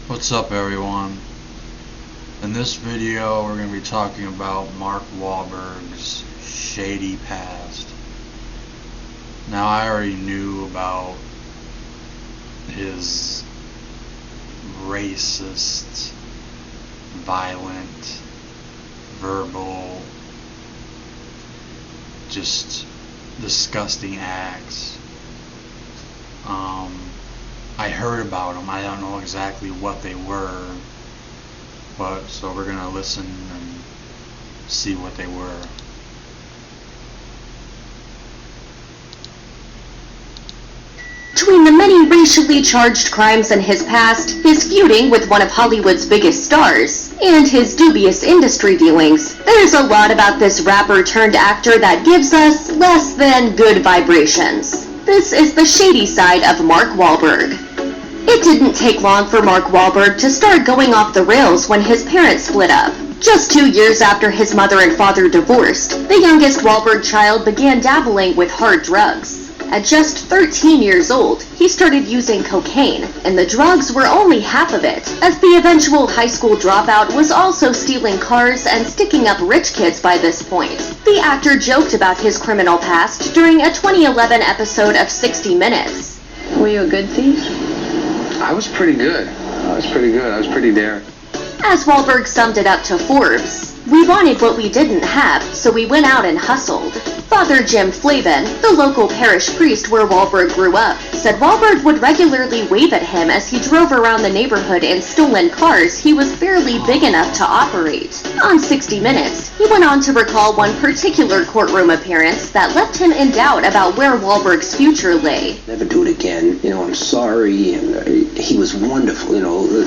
What's up, everyone? In this video we're going to be talking about Mark Wahlberg's shady past. Now, I already knew about his racist, violent, verbal, just disgusting acts. I heard about them. I don't know exactly what they were, but so we're gonna listen and see what they were. Between the many racially charged crimes in his past, his feuding with one of Hollywood's biggest stars, and his dubious industry dealings, there's a lot about this rapper turned actor that gives us less than good vibrations. This is the shady side of Mark Wahlberg. It didn't take long for Mark Wahlberg to start going off the rails when his parents split up. Just 2 years after his mother and father divorced, the youngest Wahlberg child began dabbling with hard drugs. At just 13 years old, he started using cocaine, and the drugs were only half of it, as the eventual high school dropout was also stealing cars and sticking up rich kids by this point. The actor joked about his criminal past during a 2011 episode of 60 Minutes. Were you a good thief? I was pretty good. I was pretty daring. As Wahlberg summed it up to Forbes, "We wanted what we didn't have, so we went out and hustled." Father Jim Flavin, the local parish priest where Wahlberg grew up, said Wahlberg would regularly wave at him as he drove around the neighborhood in stolen cars he was barely big enough to operate. On 60 Minutes, he went on to recall one particular courtroom appearance that left him in doubt about where Wahlberg's future lay. Never do it again. I'm sorry. And he was wonderful.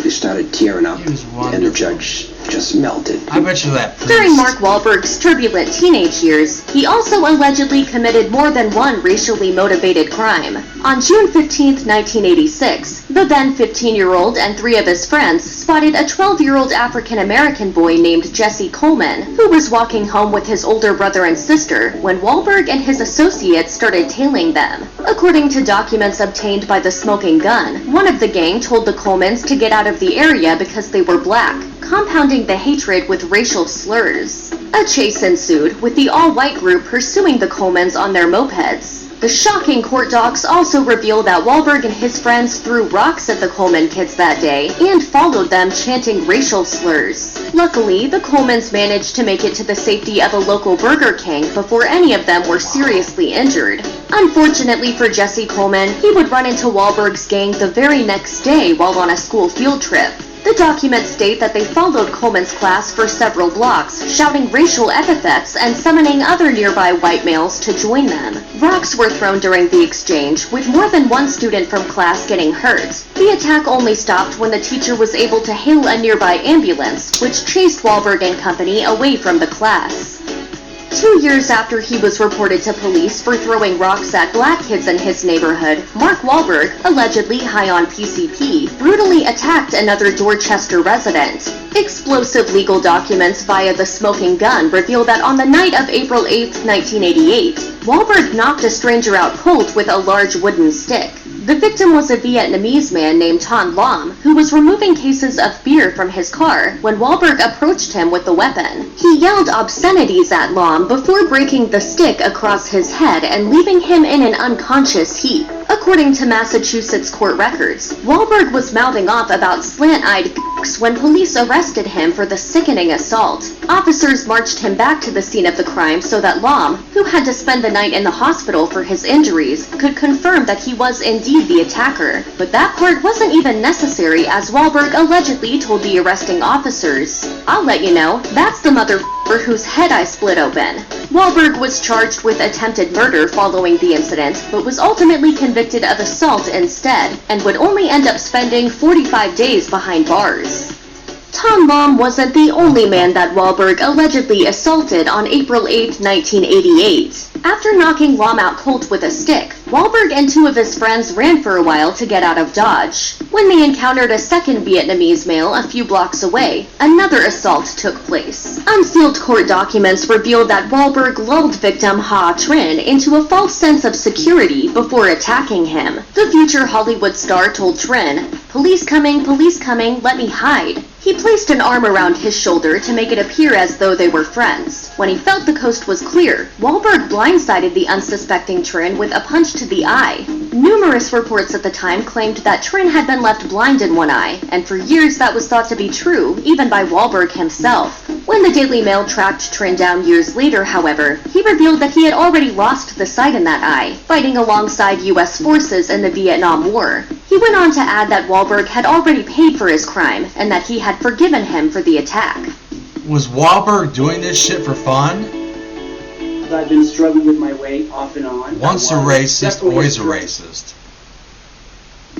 He started tearing up, and the judge just melted. I bet you that priest. During Mark Wahlberg's turbulent teenage years, he also allegedly committed more than one racially motivated crime. On June 15, 1986, the then 15-year-old and 3 of his friends spotted a 12-year-old African-American boy named Jesse Coleman, who was walking home with his older brother and sister when Wahlberg and his associates started tailing them. According to documents obtained by the Smoking Gun, one of the gang told the Colemans to get out of the area because they were black, compounding the hatred with racial slurs. A chase ensued, with the all-white group pursuing the Colemans on their mopeds. The shocking court docs also reveal that Wahlberg and his friends threw rocks at the Coleman kids that day and followed them chanting racial slurs. Luckily, the Colemans managed to make it to the safety of a local Burger King before any of them were seriously injured. Unfortunately for Jesse Coleman, he would run into Wahlberg's gang the very next day while on a school field trip. The documents state that they followed Coleman's class for several blocks, shouting racial epithets and summoning other nearby white males to join them. Rocks were thrown during the exchange, with more than one student from class getting hurt. The attack only stopped when the teacher was able to hail a nearby ambulance, which chased Wahlberg and company away from the class. 2 years after he was reported to police for throwing rocks at black kids in his neighborhood, Mark Wahlberg, allegedly high on PCP, brutally attacked another Dorchester resident. Explosive legal documents via the Smoking Gun reveal that on the night of April 8, 1988, Wahlberg knocked a stranger out cold with a large wooden stick. The victim was a Vietnamese man named Ton Lam, who was removing cases of beer from his car when Wahlberg approached him with the weapon. He yelled obscenities at Lam before breaking the stick across his head and leaving him in an unconscious heap. According to Massachusetts court records, Wahlberg was mouthing off about slant-eyed when police arrested him for the sickening assault. Officers marched him back to the scene of the crime so that Lam, who had to spend the night in the hospital for his injuries, could confirm that he was indeed the attacker. But that part wasn't even necessary, as Wahlberg allegedly told the arresting officers, "I'll let you know, that's the motherfucker whose head I split open." Wahlberg was charged with attempted murder following the incident, but was ultimately convicted of assault instead, and would only end up spending 45 days behind bars. Ton Lam wasn't the only man that Wahlberg allegedly assaulted on April 8, 1988. After knocking Lam out cold with a stick, Wahlberg and two of his friends ran for a while to get out of Dodge. When they encountered a second Vietnamese male a few blocks away, another assault took place. Unsealed court documents revealed that Wahlberg lulled victim Ha Trin into a false sense of security before attacking him. The future Hollywood star told Trin, police coming, let me hide." He placed an arm around his shoulder to make it appear as though they were friends. When he felt the coast was clear, Wahlberg blindsided the unsuspecting Trin with a punch to the eye. Numerous reports at the time claimed that Trin had been left blind in one eye, and for years that was thought to be true, even by Wahlberg himself. When the Daily Mail tracked Trin down years later, however, he revealed that he had already lost the sight in that eye, fighting alongside U.S. forces in the Vietnam War. He went on to add that Wahlberg had already paid for his crime, and that he had forgiven him for the attack. Was Wahlberg doing this shit for fun? I've been struggling with my weight off and on. Once a racist, always a racist.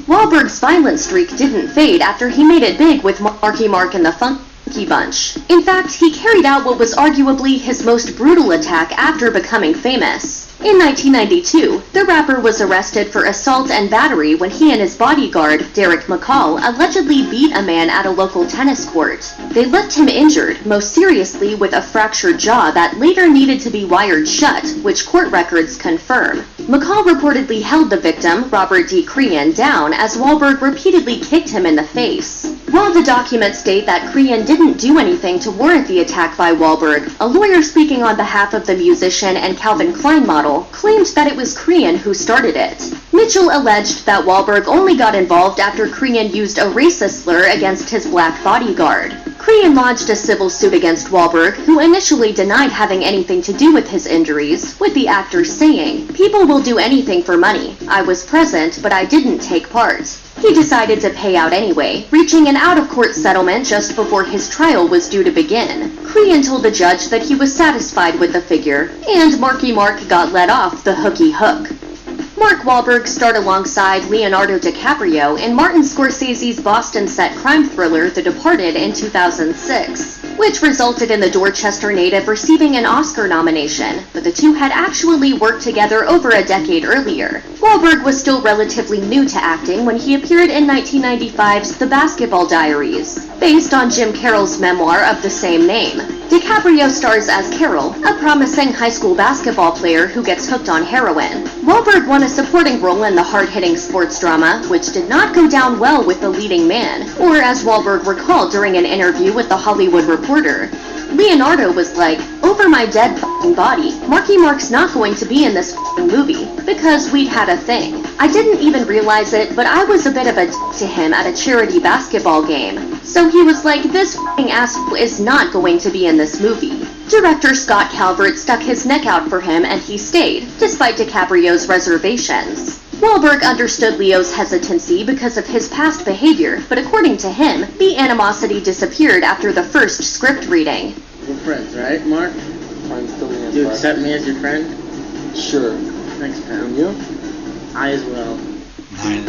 Wahlberg's violent streak didn't fade after he made it big with Marky Mark and the Funky Bunch. In fact, he carried out what was arguably his most brutal attack after becoming famous. In 1992, the rapper was arrested for assault and battery when he and his bodyguard, Derek McCall, allegedly beat a man at a local tennis court. They left him injured, most seriously with a fractured jaw that later needed to be wired shut, which court records confirm. McCall reportedly held the victim, Robert D. Crean, down as Wahlberg repeatedly kicked him in the face. While the documents state that Crean didn't do anything to warrant the attack by Wahlberg, a lawyer speaking on behalf of the musician and Calvin Klein model claimed that it was Crean who started it. Mitchell alleged that Wahlberg only got involved after Crean used a racist slur against his black bodyguard. Crean lodged a civil suit against Wahlberg, who initially denied having anything to do with his injuries, with the actor saying, "People will do anything for money. I was present, but I didn't take part." He decided to pay out anyway, reaching an out-of-court settlement just before his trial was due to begin. Crean told the judge that he was satisfied with the figure, and Marky Mark got let off the hooky hook. Mark Wahlberg starred alongside Leonardo DiCaprio in Martin Scorsese's Boston-set crime thriller The Departed in 2006, which resulted in the Dorchester native receiving an Oscar nomination, but the two had actually worked together over a decade earlier. Wahlberg was still relatively new to acting when he appeared in 1995's The Basketball Diaries, based on Jim Carroll's memoir of the same name. DiCaprio stars as Carroll, a promising high school basketball player who gets hooked on heroin. Wahlberg won a supporting role in the hard-hitting sports drama, which did not go down well with the leading man, or as Wahlberg recalled during an interview with The Hollywood Reporter, Leonardo was like, "Over my dead f***ing body, Marky Mark's not going to be in this f***ing movie, because we'd had a thing. I didn't even realize it, but I was a bit of a d*** to him at a charity basketball game. So he was like, this f***ing ass is not going to be in this movie." Director Scott Calvert stuck his neck out for him and he stayed, despite DiCaprio's reservations. Wahlberg understood Leo's hesitancy because of his past behavior, but according to him, the animosity disappeared after the first script reading. We're friends, right, Mark? Friends still in. Do you accept me as your friend? Sure. Thanks, pal. And you? I as well.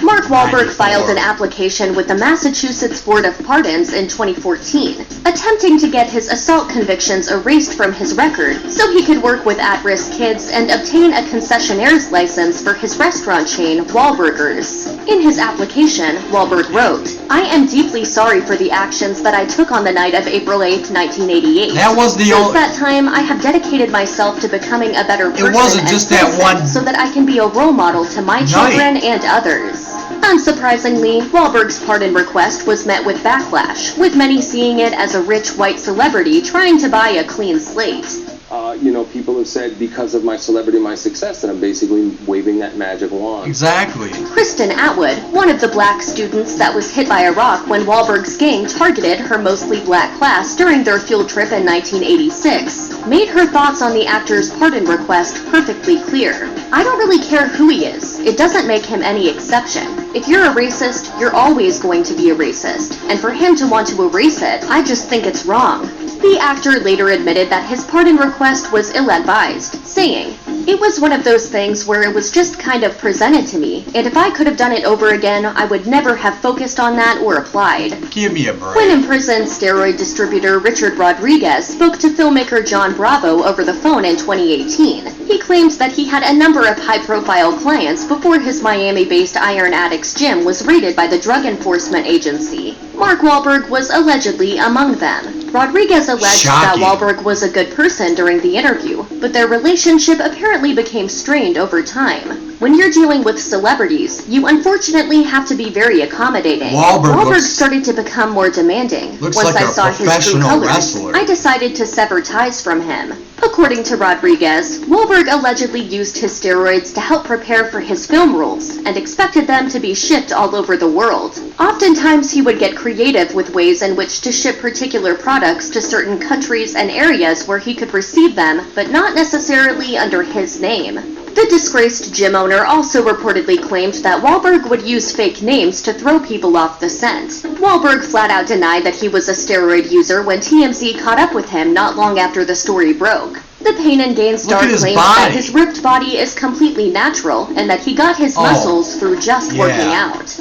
Mark Wahlberg filed an application with the Massachusetts Board of Pardons in 2014, attempting to get his assault convictions erased from his record so he could work with at-risk kids and obtain a concessionaire's license for his restaurant chain, Wahlburgers. In his application, Wahlberg wrote, "I am deeply sorry for the actions that I took on the night of April 8, 1988. That was the Since that time, I have dedicated myself to becoming a better person It wasn't and just that citizen one so that I can be a role model to my children and others." Unsurprisingly, Wahlberg's pardon request was met with backlash, with many seeing it as a rich white celebrity trying to buy a clean slate. People have said because of my celebrity, my success, that I'm basically waving that magic wand. Exactly. Kristen Atwood, one of the black students that was hit by a rock when Wahlberg's gang targeted her mostly black class during their field trip in 1986, made her thoughts on the actor's pardon request perfectly clear. "I don't really care who he is. It doesn't make him any exception. If you're a racist, you're always going to be a racist. And for him to want to erase it, I just think it's wrong." The actor later admitted that his pardon request post was ill-advised, saying, "It was one of those things where it was just kind of presented to me, and if I could have done it over again, I would never have focused on that or applied." Give me a break. When imprisoned, steroid distributor Richard Rodriguez spoke to filmmaker John Bravo over the phone in 2018. He claimed that he had a number of high-profile clients before his Miami-based Iron Addicts gym was raided by the Drug Enforcement Agency. Mark Wahlberg was allegedly among them. Rodriguez alleged Shocking. that Wahlberg was a good person during the interview, but their relationship apparently became strained over time. When you're dealing with celebrities, you unfortunately have to be very accommodating. Wahlberg started to become more demanding. looks Once like I a saw his true professional colors, wrestler. I decided to sever ties from him. According to Rodriguez, Wahlberg allegedly used his steroids to help prepare for his film roles and expected them to be shipped all over the world. Oftentimes he would get creative with ways in which to ship particular products to certain countries and areas where he could receive them, but not necessarily under his name. The disgraced gym owner also reportedly claimed that Wahlberg would use fake names to throw people off the scent. Wahlberg flat out denied that he was a steroid user when TMZ caught up with him not long after the story broke. The Pain and Gain star Look at his claims body. that his ripped body is completely natural and that he got his muscles through just working out.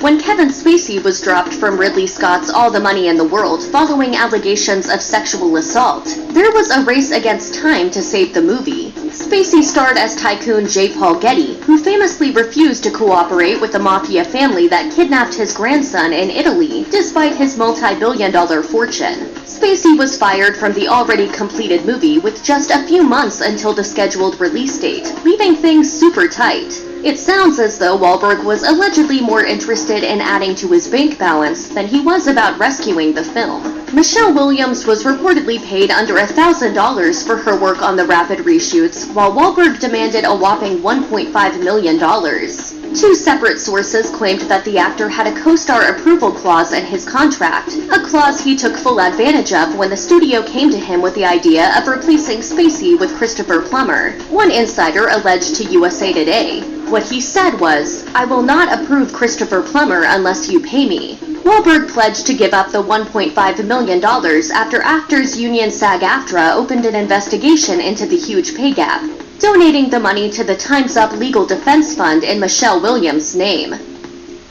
When Kevin Spacey was dropped from Ridley Scott's All the Money in the World following allegations of sexual assault, there was a race against time to save the movie. Spacey starred as tycoon J. Paul Getty, who famously refused to cooperate with the mafia family that kidnapped his grandson in Italy, despite his multi-billion-dollar fortune. Spacey was fired from the already completed movie with just a few months until the scheduled release date, leaving things super tight. It sounds as though Wahlberg was allegedly more interested in adding to his bank balance than he was about rescuing the film. Michelle Williams was reportedly paid under $1,000 for her work on the rapid reshoots, while Wahlberg demanded a whopping $1.5 million. Two separate sources claimed that the actor had a co-star approval clause in his contract, a clause he took full advantage of when the studio came to him with the idea of replacing Spacey with Christopher Plummer. One insider alleged to USA Today, "What he said was, 'I will not approve Christopher Plummer unless you pay me.'" Wahlberg pledged to give up the $1.5 million after Actors Union SAG-AFTRA opened an investigation into the huge pay gap, donating the money to the Time's Up Legal Defense Fund in Michelle Williams' name.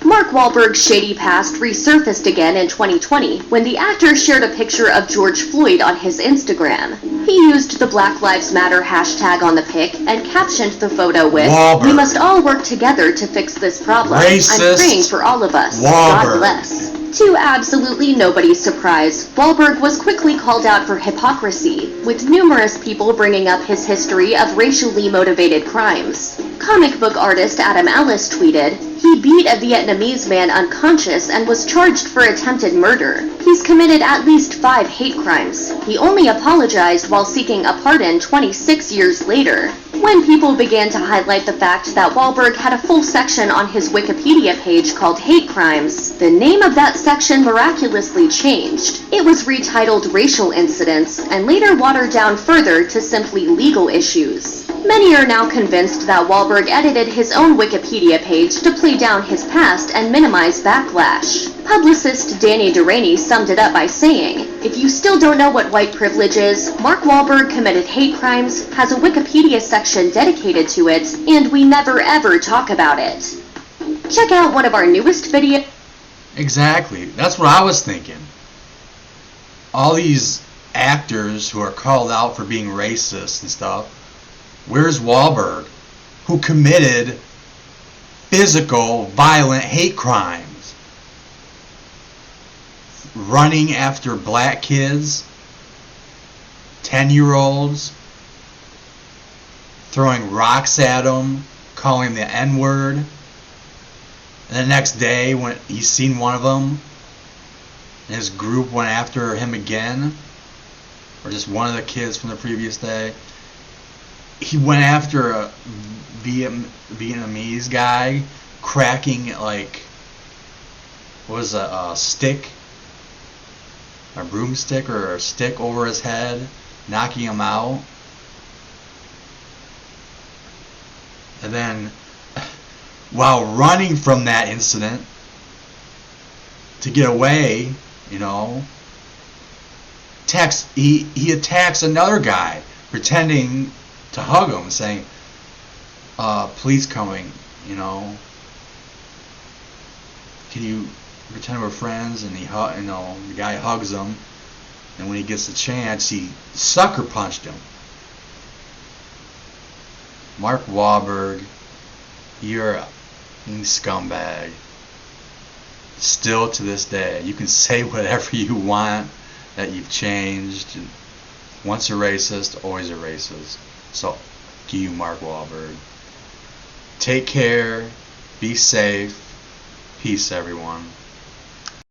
Mark Wahlberg's shady past resurfaced again in 2020 when the actor shared a picture of George Floyd on his Instagram. He used the Black Lives Matter hashtag on the pic and captioned the photo with, Wahlberg. "We must all work together to fix this problem. Racist I'm praying for all of us. Wahlberg. God bless." To absolutely nobody's surprise, Wahlberg was quickly called out for hypocrisy, with numerous people bringing up his history of racially motivated crimes. Comic book artist Adam Ellis tweeted, "He beat a Vietnamese man unconscious and was charged for attempted murder. He's committed at least 5 hate crimes. He only apologized while seeking a pardon 26 years later." When people began to highlight the fact that Wahlberg had a full section on his Wikipedia page called Hate Crimes, the name of that section miraculously changed. It was retitled Racial Incidents and later watered down further to simply Legal Issues. Many are now convinced that Wahlberg edited his own Wikipedia page to play down his past and minimize backlash. Publicist Danny Delaney summed it up by saying, "If you still don't know what white privilege is, Mark Wahlberg committed hate crimes, has a Wikipedia section dedicated to it, and we never ever talk about it." Check out one of our newest videos. Exactly. That's what I was thinking. All these actors who are called out for being racist and stuff, where's Wahlberg, who committed physical, violent hate crimes? Running after black kids, 10-year-olds, throwing rocks at them, calling the N-word. And the next day, when he's seen one of them, and his group went after him again, or just one of the kids from the previous day, he went after a Vietnamese guy, cracking like, what was a stick, a broomstick or a stick over his head, knocking him out. And then, while running from that incident to get away, he attacks another guy pretending to hug him, saying, please coming, you know, can you pretend we're friends? And the guy hugs him, and when he gets the chance, he sucker punched him. Mark Wahlberg, you're a scumbag. Still to this day, you can say whatever you want, that you've changed. Once a racist, always a racist. So, you, Mark Wahlberg. Take care. Be safe. Peace, everyone.